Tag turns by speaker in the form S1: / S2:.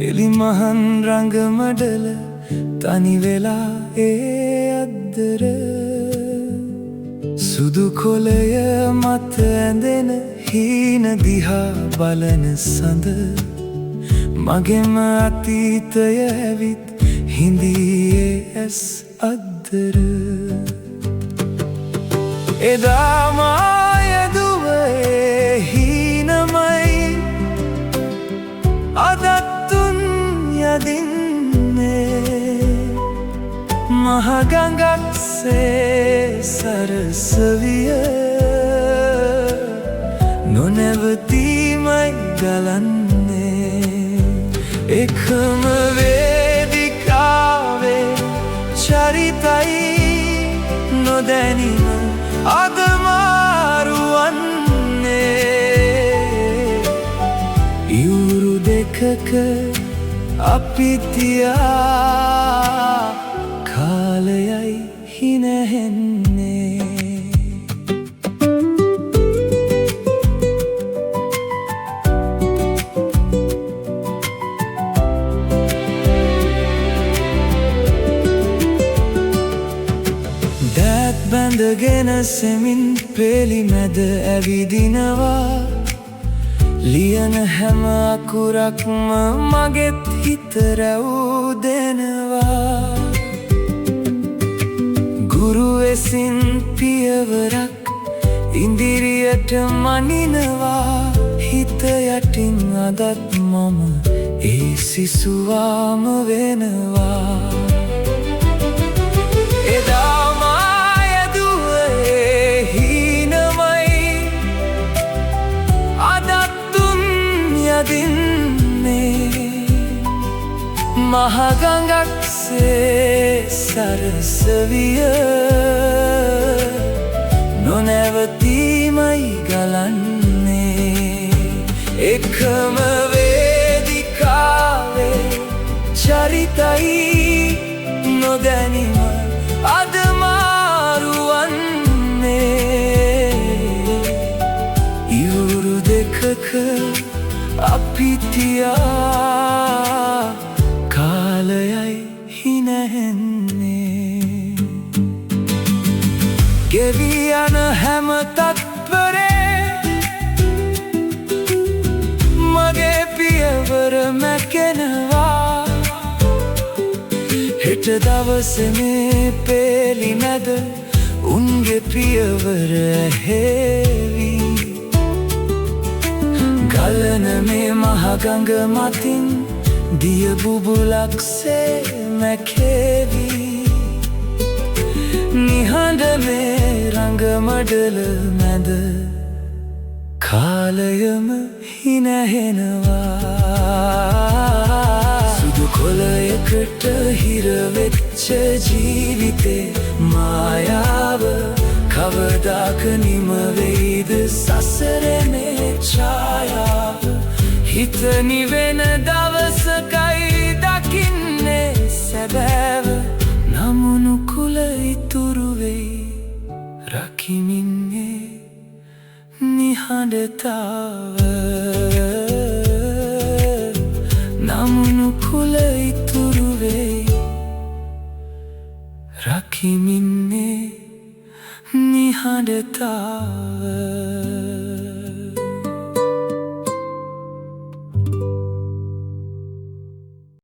S1: එලි මහන් රංගමඩල තනි වෙලා ඒ අද්දර සුදු කොළය මත ඇඳෙන හීන දිහා බලන සඳ මගෙම අතීතය ඇවිත් හිඳියේ ඇස් අද්දර එදා මා යදුවේ හීනමයි අදත්තුන් යදින්නේ මහගඟක්සේ සරසවිය නොනැවතීමයි ගලන්නේ එකම වේදිකාවේ චරිතයි නොදැනීම අද මාරුවන්නේ ඉවුරු දෙකක අපි තියා කාලයයි හිනැහෙන්නේ දෑත් බැඳගෙන සෙමින් පෙළි මැද ඇවිදිනවා ලියන හැම අකුරක්ම මගෙත් හිත රැවුදෙනවා ගුරු වෙසින් පියවරක් ඉදිරියට මනිනවා හිත යටින් අදත් මම ඒ සිසුවාම වෙනවා එදා මා යදුවේ හීනමයි අදත්තුන් යදින්නේ මහගඟක්සේ සරසවිය නොනැවතීමයි ගලන්නේ එකම වේදිකාවේ චරිතයි නොදැනීම අද මාරුවන්නේ ඉවුරු දෙකක අපි තියා කාලයයි හිනැහෙන්නේ ගෙවී යන හැම තත්පරේ මගේ පියවර මැකෙනවා හෙට දවසේ මේ පෙළි මැද උන්ගේ පියවර ඇහෙවි ගලන මේ මහගඟ මතින් දිය බුබුලක්සේ මැකේවි නිහඬ මේ රංගමඩල මැද කාලයම හිනැහෙනවා සුදු කොළයකට හිරවෙච්ච ජීවිතේ මායාව කවදාක නිම වෙයිද සසරේ මේ ඡායාව හිත නිවෙන දවසකයි දකින්නේ සැබෑව නමුණු කුල ඉතුරු වෙයි රකිමින්නේ නිහඬතාව නමුණු කුල ඉතුරු වෙයි රකිමින්නේ නිහඬතාව